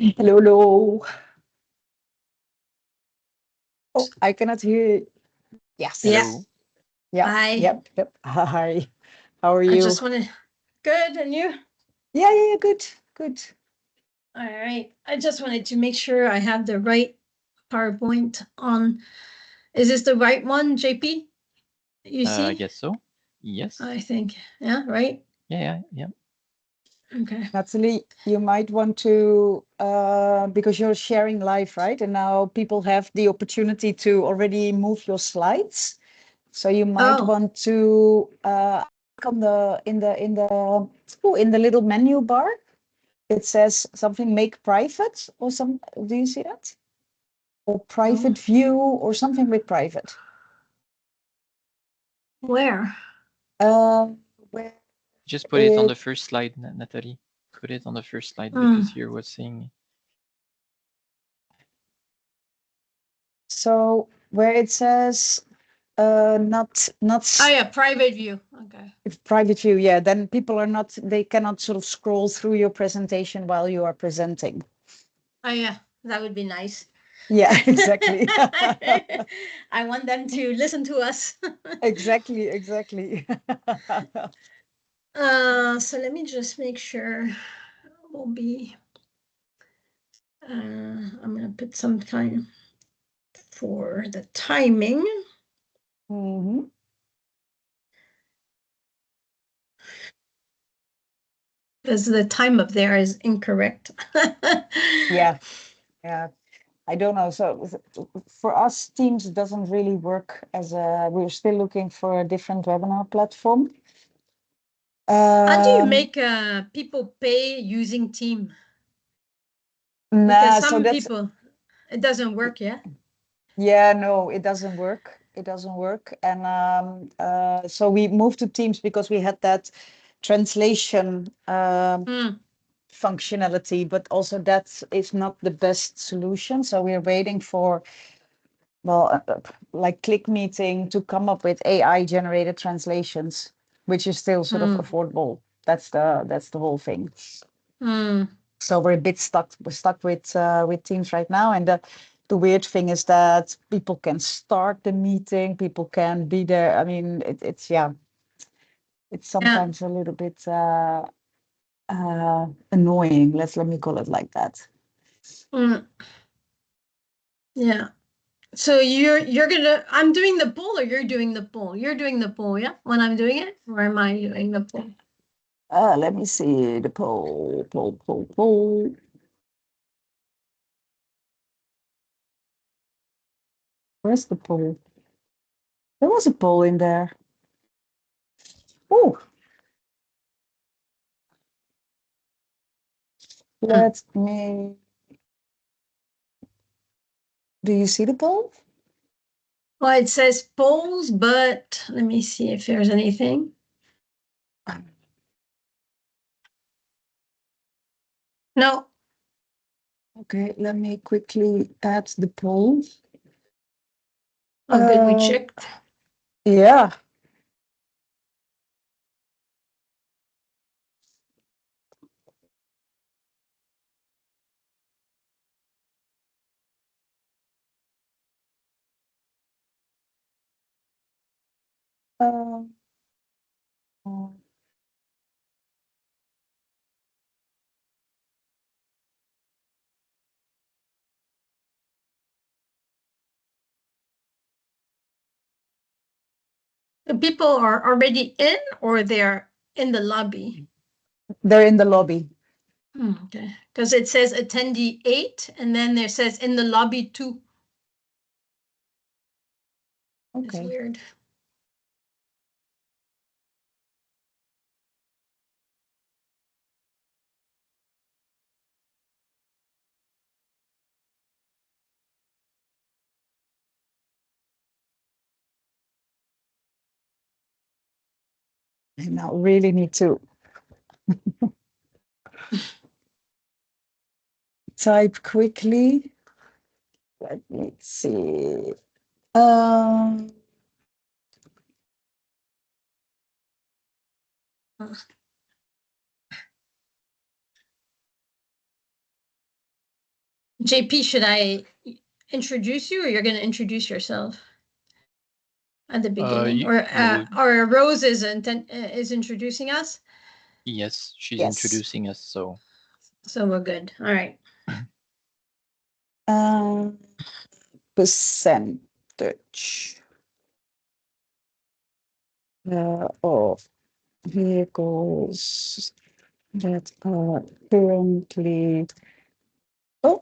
Hello, hello. Oh, I cannot hear you. Yes. Yeah. Hello. Yep, Hi. yep, yep. Hi. How are I you? just want to. Good, and you? Yeah, yeah, yeah, good, good. All right. I just wanted to make sure I have the right PowerPoint on. Is this the right one, JP? You I see? guess so. Yes. I think. Yeah, right? Yeah. Okay. Natalie, you might want to, because you're sharing live, right? And now people have the opportunity to already move your slides. So you might Oh, want to click on in the little menu bar. It says something make private or some. Do you see that? Or no. private view or something with private. Where? Where Just put it on the it first slide, Natalie. Put it on the first slide Mm. because here was saying. so where it says not Oh, yeah, private view. Okay. private view, yeah, then people are not they cannot sort of scroll through your presentation while you are presenting. Oh, yeah, that would be nice. Yeah, exactly. I want them to listen to us. Exactly. So let me just make sure we'll be. I'm gonna put some time for the timing. Mhm. Because the time up there is incorrect. Yeah, yeah. I don't know. So for us, Teams doesn't really work as a. We're still looking for a different webinar platform. How do you Um, make people pay using Team? Because nah, so some that's people, it doesn't work, yeah? yeah, no, it doesn't work. It doesn't work. And so we moved to Teams because we had that translation Mm. functionality, but also that is not the best solution. So we're waiting for, well, like Click Meeting to come up with AI generated translations, which is still sort of Mm. affordable. That's the whole thing. Mm. So we're a bit stuck. We're stuck with Teams right now, and the weird thing is that people can start the meeting, people can be there. I mean, it's yeah, it's Yeah. sometimes a little bit annoying. Let me call it like that. Mm. Yeah. So you're gonna I'm doing the poll or you're doing the poll? You're doing the poll, yeah? When I'm doing it? Or am I doing the poll? Let me see the poll. Where's the poll? There was a poll in there. Oh, Mm. let me. Do you see the poll? Well, it says polls, but let me see if there's anything. No. Okay, let me quickly add the poll. Oh, good, we Uh, checked. yeah. Um, The people are already in or they're in the lobby? they're in the lobby. Okay. Because it says attendee 8 and then there says in the lobby 2. It's Okay. weird. I now really need to type quickly. Let me see. Um, JP, should I introduce you, or you're going to introduce yourself at the beginning? you Or Rose is introducing us? Yes, she's Yes. introducing us, so we're good. All right. Percentage of vehicles that are currently. Oh,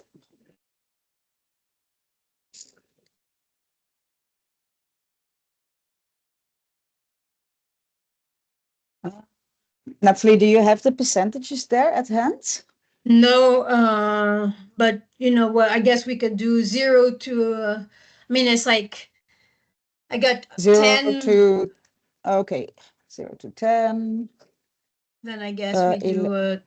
Nathalie, do you have the percentages there at hand? No, but you know what? I guess we could do 0 to. I mean, it's like I got 0 10. to, okay, 0 to 10. Then I guess we do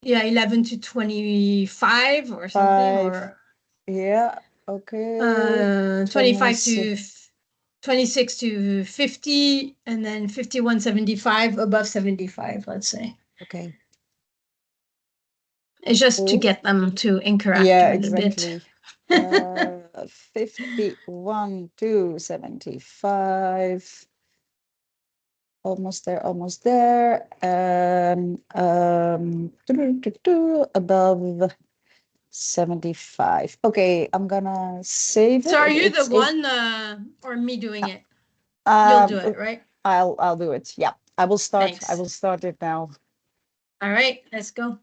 11 to 25 or something, or yeah, okay. 25 to 26 to 50, and then 51, 75, above 75, let's say. Okay. It's just to get them to interact Yeah, a bit. exactly. 51 to 75. Almost there, almost there. Above 75. Okay, I'm gonna save it. So are you the one or me doing it? You'll do it, right? I'll do it. Yeah, I will start. Thanks. I will start it now. All right, let's go.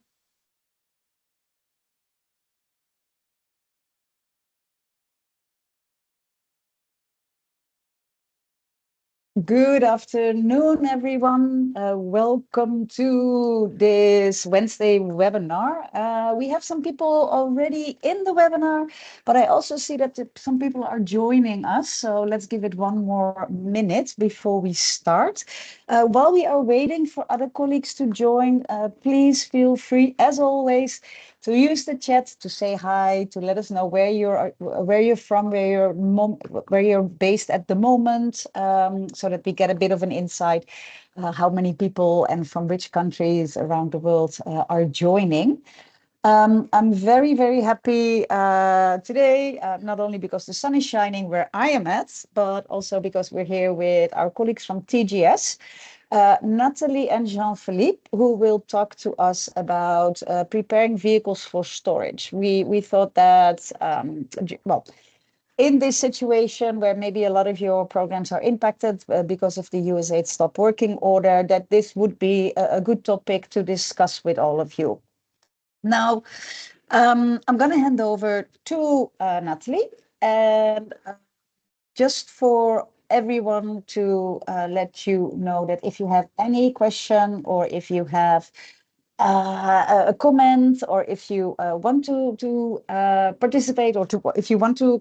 Good afternoon, everyone. Welcome to this Wednesday webinar. We have some people already in the webinar, but I also see that some people are joining us. So let's give it one more minute before we start. While we are waiting for other colleagues to join, please feel free, as always, to use the chat to say hi, to let us know where you're from, where you're based at the moment, so that we get a bit of an insight how many people and from which countries around the world are joining. I'm very, very happy today, not only because the sun is shining where I am at, but also because we're here with our colleagues from TGS. Nathalie and Jean-Philippe, who will talk to us about preparing vehicles for storage. We thought that, well, in this situation where maybe a lot of your programs are impacted because of the US stop working order, that this would be a good topic to discuss with all of you. Now, I'm going to hand over to Nathalie, and just for everyone to let you know that if you have any question, or if you have a comment, or if you want to participate, or if you want to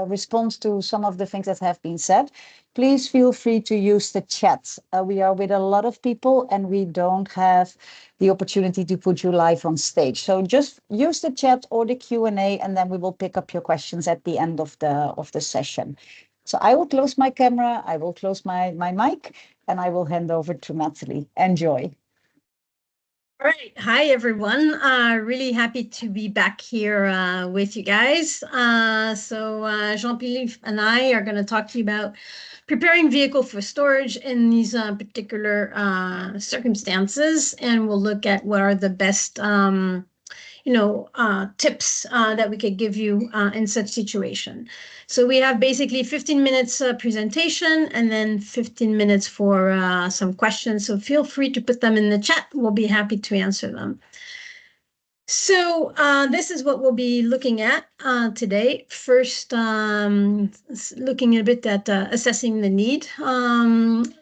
respond to some of the things that have been said, please feel free to use the chat. We are with a lot of people and we don't have the opportunity to put you live on stage. So just use the chat or the Q&A, and then we will pick up your questions at the end of the session. So I will close my camera, I will close my mic, and I will hand over to Nathalie. Enjoy. All right. Hi, everyone. Really happy to be back here with you guys. So Jean-Philippe and I are going to talk to you about preparing vehicle for storage in these particular circumstances. And we'll look at what are the best tips that we could give you in such situation. So we have basically 15 minutes presentation, and then 15 minutes for some questions. So feel free to put them in the chat. We'll be happy to answer them. So this is what we'll be looking at today. First, looking a bit at assessing the need,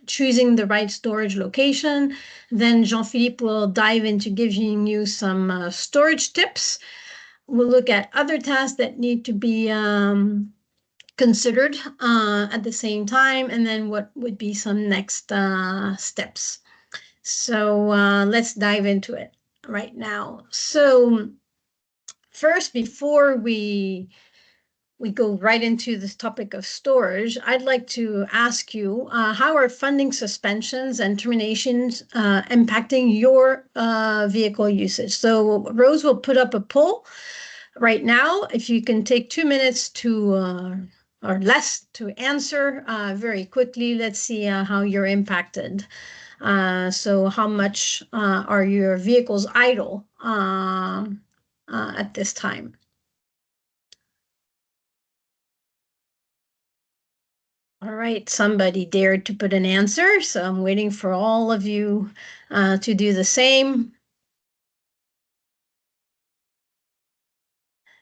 choosing the right storage location. Then Jean-Philippe will dive into giving you some storage tips. We'll look at other tasks that need to be considered at the same time, and then what would be some next steps. So let's dive into it right now. So first, before we go right into this topic of storage, I'd like to ask you, how are funding suspensions and terminations impacting your vehicle usage? So Rose will put up a poll right now, if you can take 2 minutes to or less to answer very quickly, let's see how you're impacted. So how much are your vehicles idle at this time? All right, somebody dared to put an answer, so I'm waiting for all of you to do the same.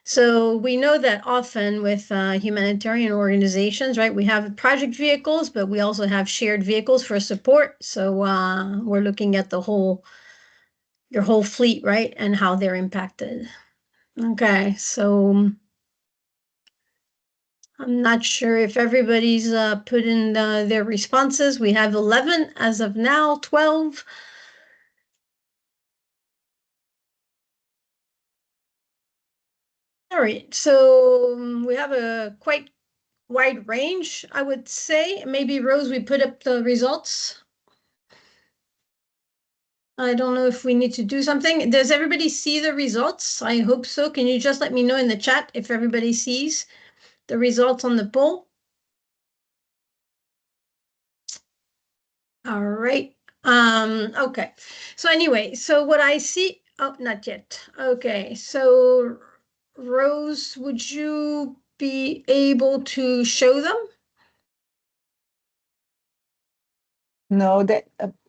So we know that often with humanitarian organizations, right, we have project vehicles, but we also have shared vehicles for support. So we're looking at your whole fleet, right, and how they're impacted. Okay, so I'm not sure if everybody's put in their responses. We have 11 as of now, 12. All right, so we have a quite wide range, I would say. Maybe, Rose, we put up the results. I don't know if we need to do something. Does everybody see the results? I hope so. Can you just let me know in the chat if everybody sees the results on the poll? All right. Okay. So anyway, so what I see, oh, not yet. Okay. So Rose, would you be able to show them? No, that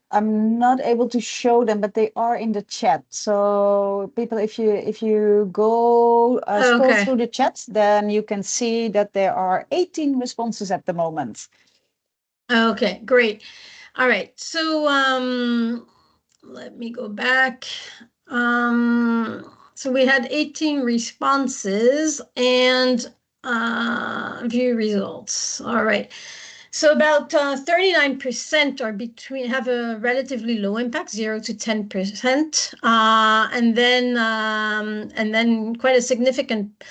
I'm not able to show them, but they are in the chat. So people, if you go scroll Okay. through the chat, then you can see that there are 18 responses at the moment. Okay, great. All right. So let me go back. So we had 18 responses and view results. All right. So about 39% are have a relatively low impact, 0 to 10%, and then quite a significant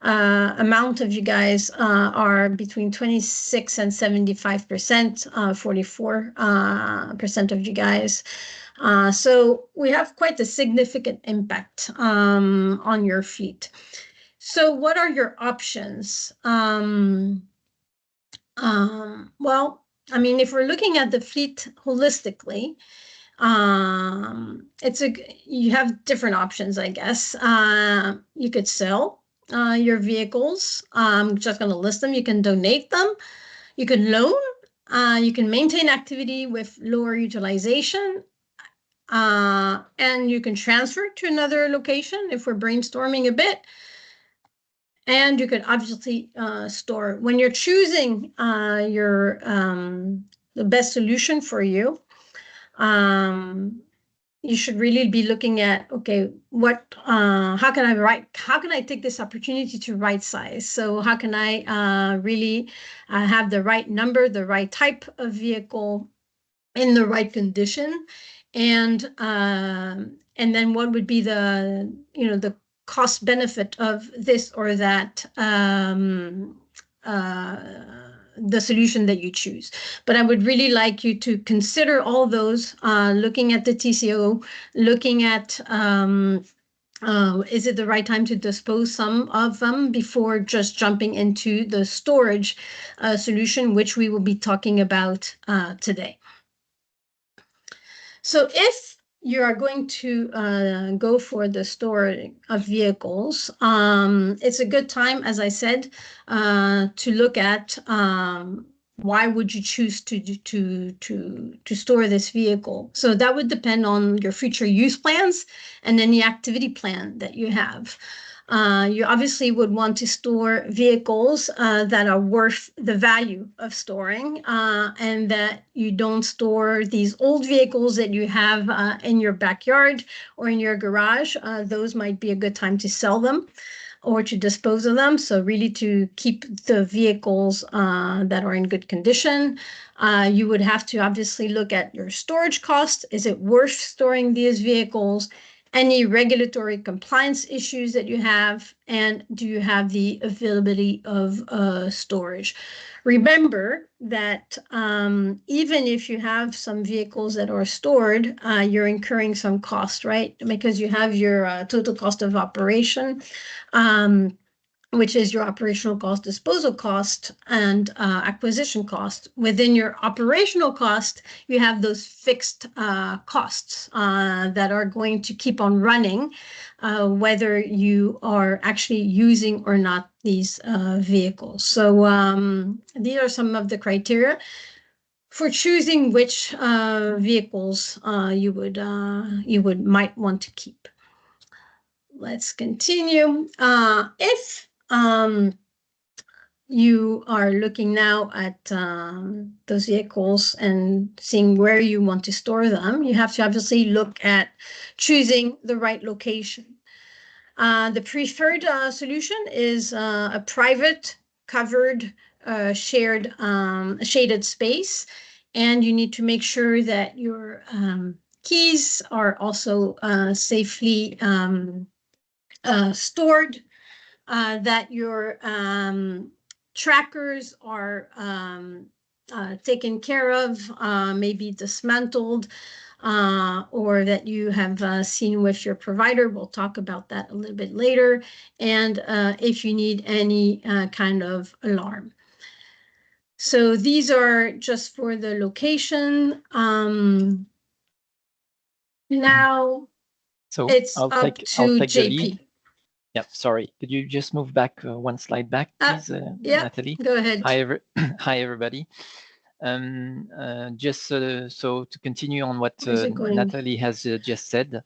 amount of you guys are between 26 and 75%, 44% of you guys. So we have quite a significant impact on your fleet. So what are your options? Well, I mean, if we're looking at the fleet holistically, you have different options, I guess. You could sell your vehicles. I'm just going to list them. You can donate them. You can loan. You can maintain activity with lower utilization. And you can transfer to another location if we're brainstorming a bit. And you could obviously store. When you're choosing the best solution for you, you should really be looking at, okay, how can I take this opportunity to right size? So how can I really have the right number, the right type of vehicle in the right condition? And then what would be the cost benefit of this or that the solution that you choose. But I would really like you to consider all those, looking at the TCO, looking at is it the right time to dispose some of them before just jumping into the storage solution, which we will be talking about today. So if you are going to go for the storage of vehicles, it's a good time, as I said, to look at why would you choose to store this vehicle. So that would depend on your future use plans and any activity plan that you have. You obviously would want to store vehicles that are worth the value of storing, and that you don't store these old vehicles that you have in your backyard or in your garage. Those might be a good time to sell them or to dispose of them. So really to keep the vehicles that are in good condition. You would have to obviously look at your storage cost. Is it worth storing these vehicles? any regulatory compliance issues that you have, and do you have the availability of storage. Remember that even if you have some vehicles that are stored, you're incurring some cost, right? Because you have your total cost of operation, which is your operational cost, disposal cost, and acquisition cost. Within your operational cost, you have those fixed costs that are going to keep on running, whether you are actually using or not these vehicles. So these are some of the criteria for choosing which vehicles you would might want to keep. Let's continue. If you are looking now at those vehicles and seeing where you want to store them, you have to obviously look at choosing the right location. The preferred solution is a private, covered, shared, shaded space, and you need to make sure that your keys are also safely stored, that your trackers are taken care of, maybe dismantled, or that you have seen with your provider. We'll talk about that a little bit later. And if you need any kind of alarm. So these are just for the location. Now So it's I'll up take to the JP. lead. Yeah, sorry. Could you just move back one slide back, please, Yeah, Nathalie? go ahead. Hi, everybody. Just so to continue on what Nathalie has just said,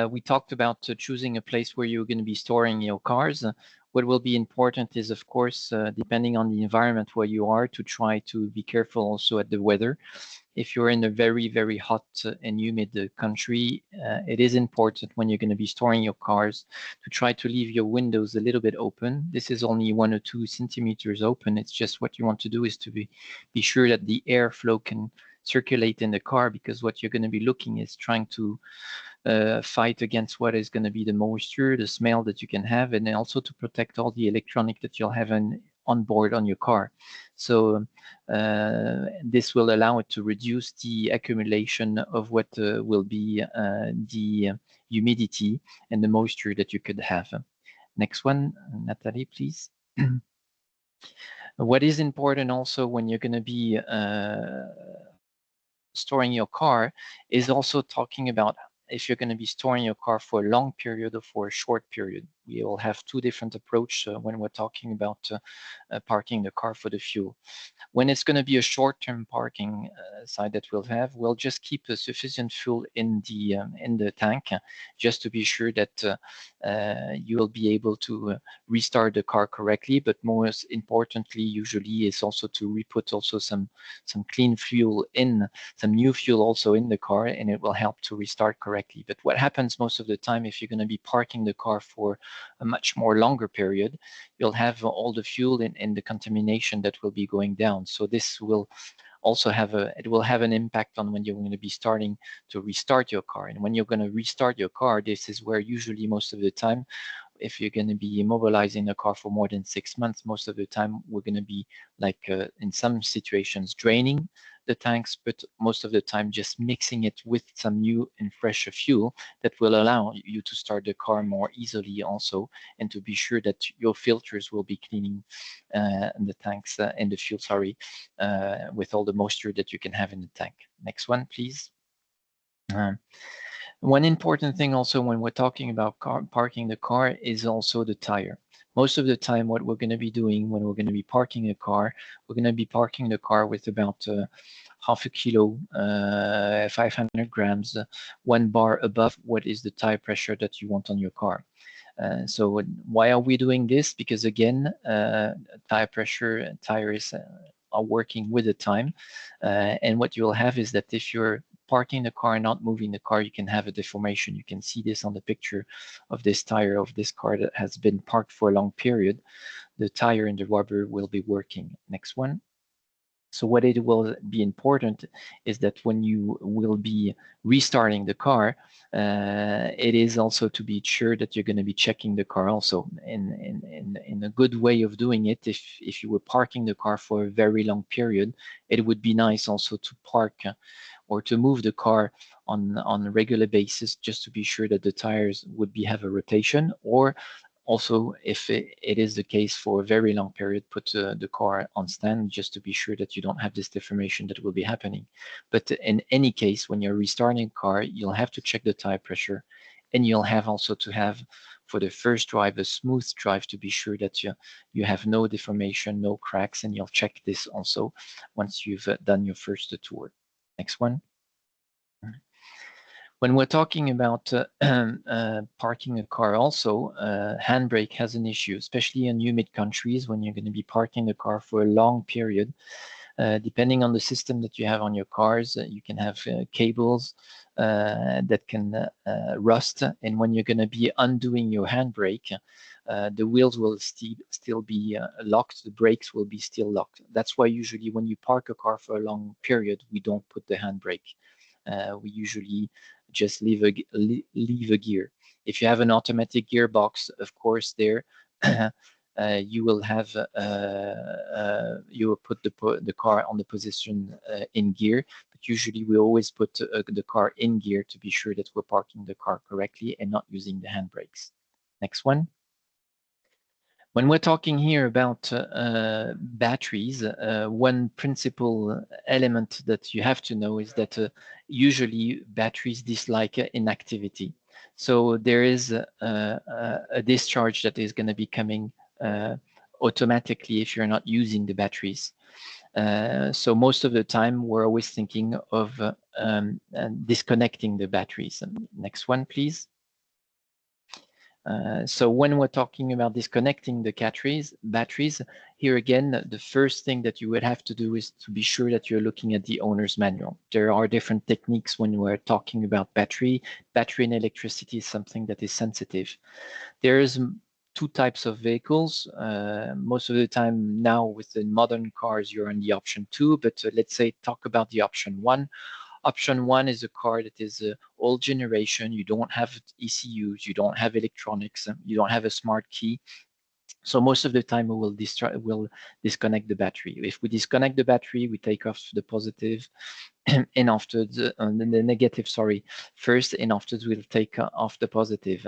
we talked about choosing a place where you're going to be storing your cars. What will be important is, of course, depending on the environment where you are, to try to be careful also at the weather. If you're in a very, very hot and humid country, it is important when you're going to be storing your cars to try to leave your windows a little bit open. This is only 1 or 2 centimeters open. It's just what you want to do is to be sure that the airflow can circulate in the car, because what you're going to be looking is trying to fight against what is going to be the moisture, the smell that you can have, and then also to protect all the electronic that you'll have on board on your car. So this will allow it to reduce the accumulation of what will be the humidity and the moisture that you could have. Next one, Nathalie, please. What is important also when you're going to be storing your car is also talking about if you're going to be storing your car for a long period or for a short period. We will have 2 different approaches when we're talking about parking the car for the fuel. When it's going to be a short-term parking side that we'll just keep a sufficient fuel in the tank, just to be sure that you will be able to restart the car correctly. But most importantly, usually, is also to re-put also some clean fuel in, some new fuel also in the car, and it will help to restart correctly. But what happens most of the time, if you're going to be parking the car for a much more longer period, you'll have all the fuel and the contamination that will be going down. So this will also have an impact on when you're going to be starting to restart your car. And when you're going to restart your car, this is where usually most of the time, if you're going to be immobilizing a car for more than 6 months, most of the time we're going to be like in some situations draining the tanks, but most of the time just mixing it with some new and fresher fuel that will allow you to start the car more easily also, and to be sure that your filters will be cleaning the tanks and the fuel, with all the moisture that you can have in the tank. Next one, please. One important thing also when we're talking about parking the car is also the tire. Most of the time, what we're going to be doing when we're going to be parking a car, we're going to be parking the car with about half a kilo, 500 grams, 1 bar above what is the tire pressure that you want on your car. So why are we doing this? Because again, tire pressure, tires are working with the time. And what you'll have is that if you're parking the car and not moving the car, you can have a deformation. You can see this on the picture of this tire of this car that has been parked for a long period. The tire and the rubber will be working. Next one. So what it will be important is that when you will be restarting the car, it is also to be sure that you're going to be checking the car also. In a good way of doing it, if you were parking the car for a very long period, it would be nice also to park or to move the car on a regular basis, just to be sure that the tires would have a rotation, or also, if it is the case for a very long period, put the car on stand just to be sure that you don't have this deformation that will be happening. But in any case, when you're restarting a car, you'll have to check the tire pressure, and you'll have also to have, for the first drive, a smooth drive to be sure that you have no deformation, no cracks, and you'll check this also once you've done your first tour. Next one. When we're talking about parking a car also, handbrake has an issue, especially in humid countries when you're going to be parking the car for a long period. Depending on the system that you have on your cars, you can have cables that can rust. And when you're going to be undoing your handbrake, the wheels will still be locked, the brakes will be still locked. That's why usually when you park a car for a long period, we don't put the handbrake. We usually just leave a gear. If you have an automatic gearbox, of course, there you will have you will put the car on the position in gear. But usually we always put the car in gear to be sure that we're parking the car correctly and not using the handbrakes. Next one. When we're talking here about batteries, one principal element that you have to know is that usually batteries dislike inactivity. So there is a discharge that is going to be coming automatically if you're not using the batteries. So most of the time, we're always thinking of disconnecting the batteries. Next one, please. So when we're talking about disconnecting the batteries, here again, the first thing that you would have to do is to be sure that you're looking at the owner's manual. There are different techniques when we're talking about battery. Battery and electricity is something that is sensitive. There is two types of vehicles. Most of the time now with the modern cars, you're on the option 2, but let's say talk about the option 1. Option 1 is a car that is old generation. You don't have ECUs, you don't have electronics, you don't have a smart key. So most of the time we will disconnect the battery. If we disconnect the battery, we take off the positive and after the negative, sorry, first, and afterwards we'll take off the positive.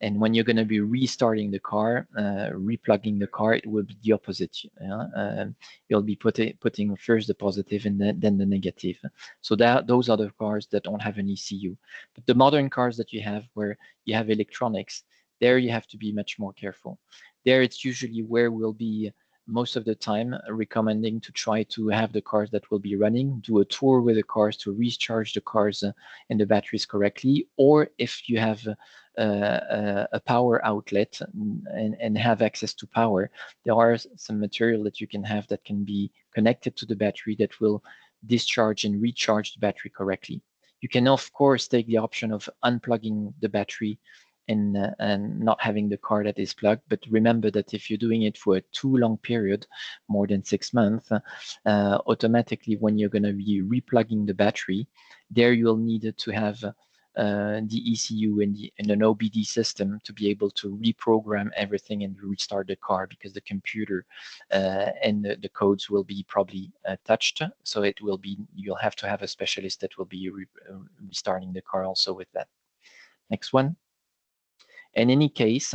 And when you're going to be restarting the car, replugging the car, it will be the opposite. You'll be putting first the positive and then the negative. So those are the cars that don't have an ECU. But the modern cars that you have where you have electronics, there you have to be much more careful. There it's usually where we'll be most of the time recommending to try to have the cars that will be running, do a tour with the cars to recharge the cars and the batteries correctly, or if you have a power outlet and have access to power, there are some material that you can have that can be connected to the battery that will discharge and recharge the battery correctly. You can of course take the option of unplugging the battery and not having the car that is plugged. But remember that if you're doing it for a too long period, more than 6 months, automatically when you're going to be replugging the battery, there you'll need to have the ECU and an OBD system to be able to reprogram everything and restart the car, because the computer and the codes will be probably touched. So it will be, you'll have to have a specialist that will be restarting the car also with that. Next one. In any case,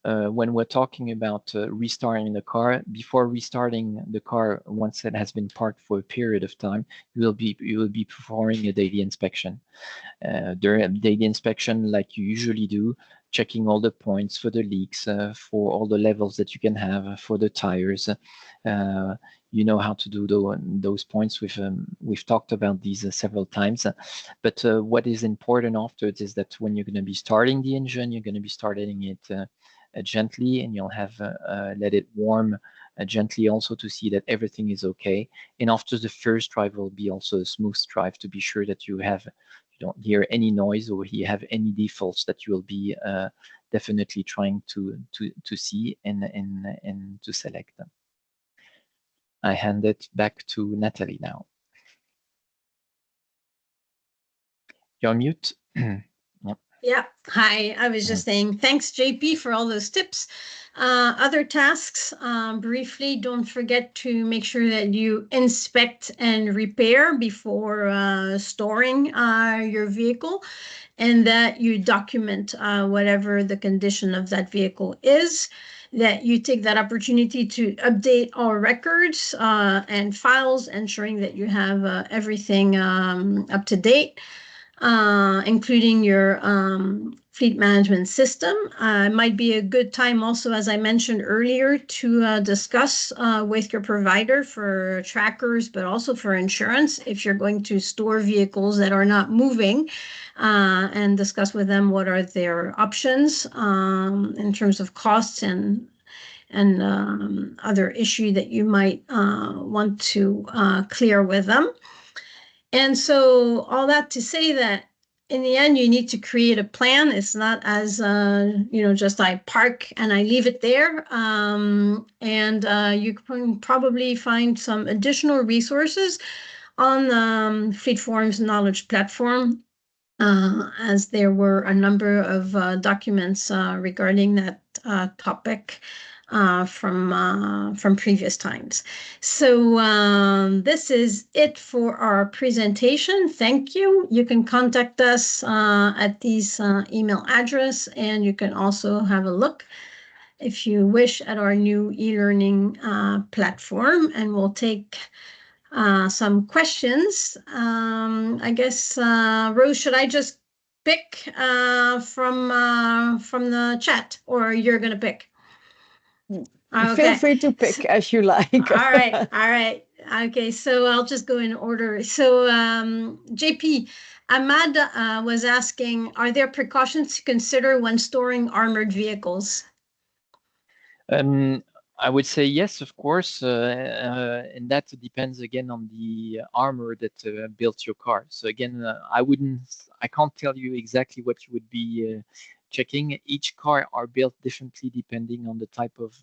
when we're talking about restarting the car, before restarting the car, once it has been parked for a period of time, you will be performing a daily inspection. During a daily inspection, like you usually do, checking all the points for the leaks, for all the levels that you can have for the tires. You know how to do those points. We've talked about these several times. But what is important afterwards is that when you're going to be starting the engine, you're going to be starting it gently, and you'll have let it warm gently also to see that everything is okay. And after the first drive will be also a smooth drive to be sure that you don't hear any noise or you have any defaults that you will be definitely trying to see and to select them. I hand it back to Nathalie now. You're on mute. Yeah. Hi. I was just saying thanks, JP, for all those tips. Other tasks, briefly, don't forget to make sure that you inspect and repair before storing your vehicle, and that you document whatever the condition of that vehicle is, that you take that opportunity to update all records and files, ensuring that you have everything up to date, including your fleet management system. It might be a good time also, as I mentioned earlier, to discuss with your provider for trackers, but also for insurance, if you're going to store vehicles that are not moving, and discuss with them what are their options in terms of costs and other issue that you might want to clear with them. And so all that to say that in the end, you need to create a plan. It's not as, just I park and I leave it there. You can probably find some additional resources on Fleet Forum's knowledge platform, as there were a number of documents regarding that topic from previous times. So this is it for our presentation. Thank you. You can contact us at these email address, and you can also have a look, if you wish, at our new e-learning platform, and we'll take some questions. I guess, Rose, should I just pick from the chat, or you're going to pick? Okay. Feel free to pick as you like. All right. Okay, so I'll just go in order. So JP, Ahmad was asking, are there precautions to consider when storing armored vehicles? I would say yes, of course, and that depends again on the armor that built your car. So again, I can't tell you exactly what you would be checking. Each car are built differently depending on the type of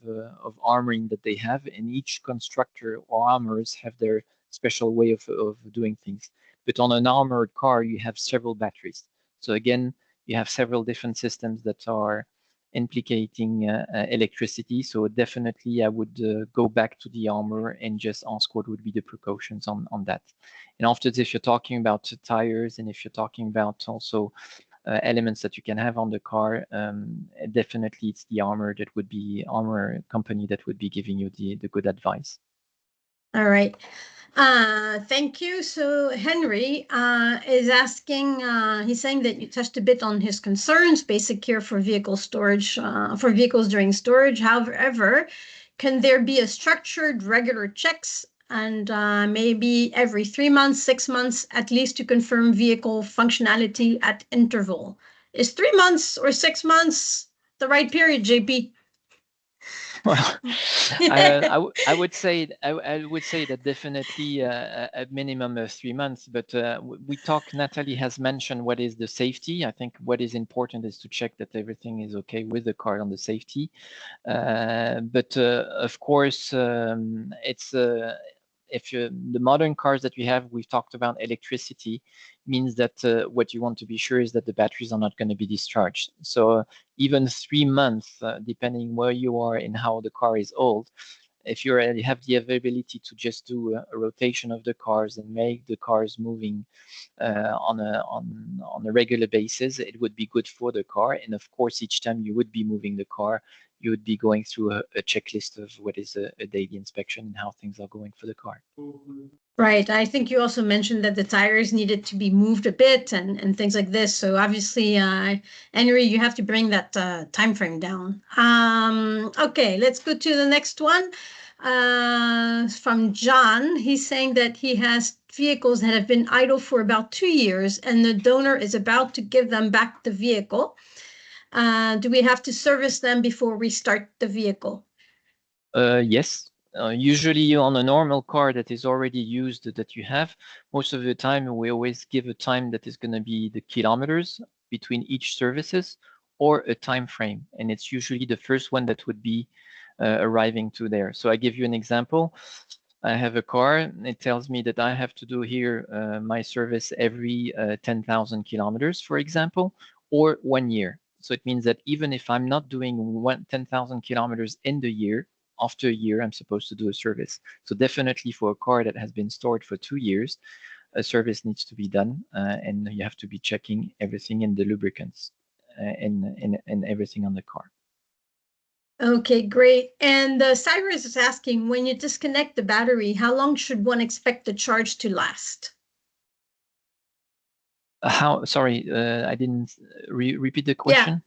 armoring that they have, and each constructor or armorers have their special way of doing things. But on an armored car, you have several batteries. So again, you have several different systems that are implicating electricity. So definitely I would go back to the armor and just ask what would be the precautions on that. And after this, if you're talking about tires, and if you're talking about also elements that you can have on the car, definitely it's the armor company that would be giving you the good advice. All right. Thank you. So Henry is asking, he's saying that you touched a bit on his concerns, basic care for vehicle storage, for vehicles during storage. However, can there be a structured regular checks, and maybe every 3 months, 6 months, at least, to confirm vehicle functionality at interval? Is 3 months or 6 months the right period, JP? Well, I would say that definitely a minimum of 3 months. But Nathalie has mentioned what is the safety. I think what is important is to check that everything is okay with the car on the safety. But of course, if the modern cars that we have, we've talked about electricity, means that what you want to be sure is that the batteries are not going to be discharged. So even 3 months, depending where you are and how the car is old, if you have the availability to just do a rotation of the cars and make the cars moving on a regular basis, it would be good for the car. And of course, each time you would be moving the car, you would be going through a checklist of what is a daily inspection and how things are going for the car. Right. I think you also mentioned that the tires needed to be moved a bit and things like this. So obviously, Henry, you have to bring that time frame down. Okay, let's go to the next one. From John, he's saying that he has vehicles that have been idle for about 2 years, and the donor is about to give them back the vehicle. Do we have to service them before we start the vehicle? Yes. Usually on a normal car that is already used that you have, most of the time we always give a time that is going to be the kilometers between each services, or a time frame, and it's usually the first one that would be arriving to there. So I give you an example. I have a car. It tells me that I have to do here my service every 10,000 kilometers, for example, or 1 year. So it means that even if I'm not doing 10,000 kilometers in the year, after a year, I'm supposed to do a service. So definitely for a car that has been stored for 2 years, a service needs to be done, and you have to be checking everything in the lubricants and everything on the car. Okay, great. And Cyrus is asking, when you disconnect the battery, how long should one expect the charge to last? Sorry, I didn't repeat the question. Yeah.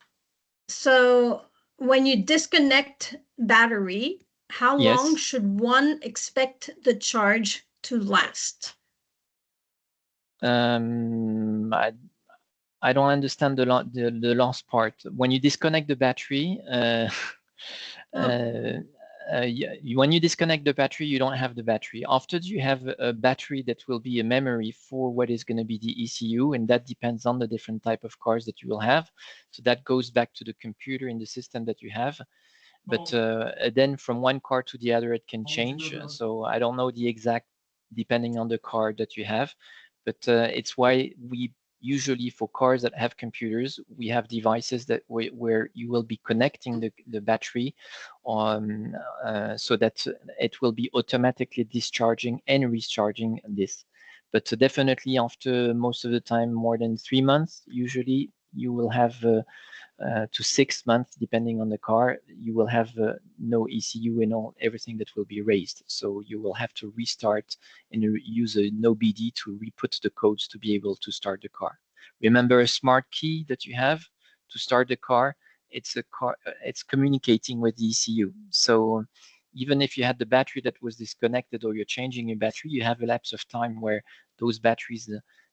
So when you disconnect battery, how Yes. long should one expect the charge to last? I don't understand the last part. When you disconnect the battery, when you disconnect the battery, you don't have the battery. After you have a battery that will be a memory for what is going to be the ECU, and that depends on the different type of cars that you will have. So that goes back to the computer in the system that you have. But then from one car to the other, it can change. So I don't know the exact, depending on the car that you have. But it's why we usually, for cars that have computers, we have devices that where you will be connecting the battery so that it will be automatically discharging and recharging this. But definitely after most of the time, more than 3 months, usually you will have to 6 months, depending on the car, you will have no ECU and everything that will be raised. So you will have to restart and use a no BD to re-put the codes to be able to start the car. Remember a smart key that you have to start the car. It's communicating with the ECU. So even if you had the battery that was disconnected or you're changing your battery, you have a lapse of time where those batteries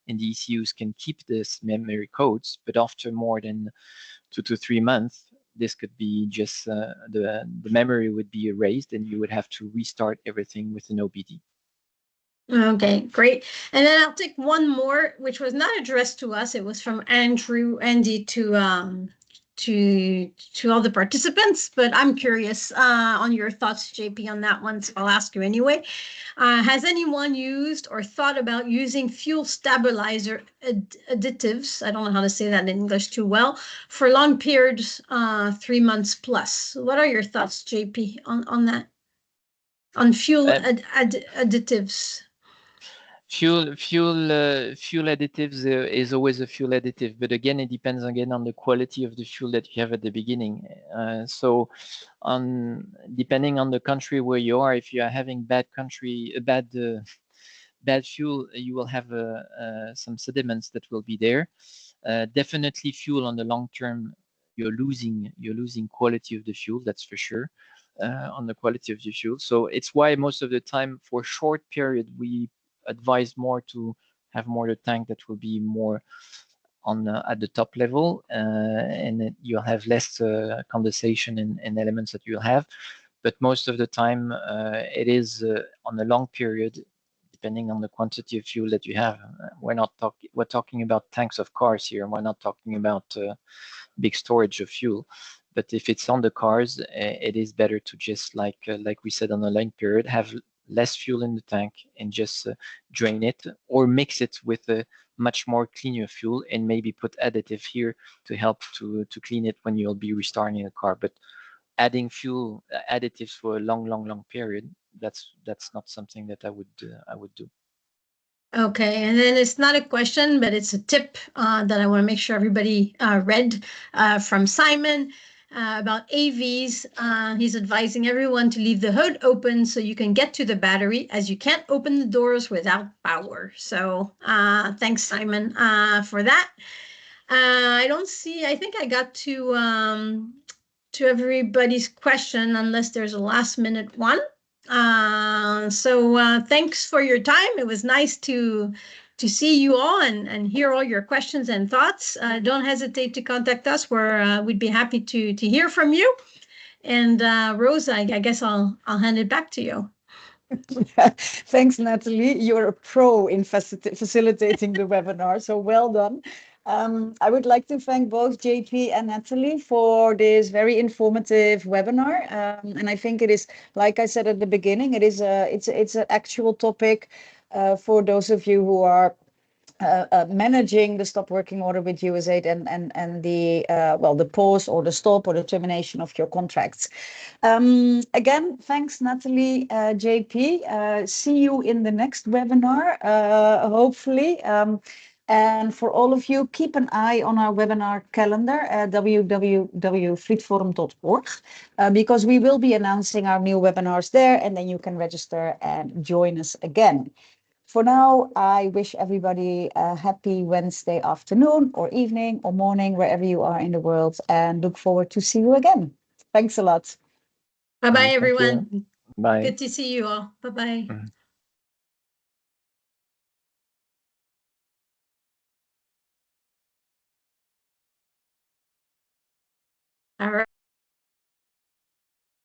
in the ECUs can keep this memory codes, but after more than 2 to 3 months, this could be just the memory would be erased and you would have to restart everything with an OBD. Okay, great. And then I'll take one more, which was not addressed to us. It was from Andy to all the participants, but I'm curious on your thoughts, JP, on that one. So I'll ask you anyway. Has anyone used or thought about using fuel stabilizer additives? I don't know how to say that in English too well, for long periods, 3 months plus. What are your thoughts, JP, on that? On fuel additives? Fuel additives is always a fuel additive, but again, it depends again on the quality of the fuel that you have at the beginning. So, depending on the country where you are, if you are having bad fuel, you will have some sediments that will be there. Definitely, fuel on the long term, you're losing quality of the fuel. That's for sure. On the quality of the fuel. So it's why most of the time for short period we advise more to have more the tank that will be more on at the top level, and you'll have less condensation and elements that you'll have. But most of the time it is on a long period, depending on the quantity of fuel that you have. We're talking about tanks of cars here, and we're not talking about big storage of fuel. But if it's on the cars, it is better to just like we said on the long period, have less fuel in the tank and just drain it or mix it with a much more cleaner fuel and maybe put additive here to help to clean it when you'll be restarting a car. But adding fuel additives for a long period, that's not something that I would do. Okay, and then it's not a question, but it's a tip that I want to make sure everybody read from Simon about AVs. He's advising everyone to leave the hood open so you can get to the battery, as you can't open the doors without power. So thanks, Simon, for that. I think I got to everybody's question, unless there's a last minute one. So thanks for your time. It was nice to see you all and hear all your questions and thoughts. Don't hesitate to contact us. We'd be happy to hear from you. And Rose, I guess I'll hand it back to you. Thanks, Nathalie. You're a pro in facilitating the webinar, so well done. I would like to thank both JP and Nathalie for this very informative webinar. And I think it is, like I said at the beginning, it's an actual topic for those of you who are managing the stop working order with US8 and the the pause or the stop or the termination of your contracts. Again, thanks Nathalie, JP. See you in the next webinar, hopefully. And for all of you, keep an eye on our webinar calendar at www.fleetforum.org because we will be announcing our new webinars there, and then you can register and join us again. For now, I wish everybody a happy Wednesday afternoon or evening or morning, wherever you are in the world, and look forward to see you again. Thanks a lot. Bye-bye, Thank you. everyone. Bye. Good to see you all. Bye-bye. All right.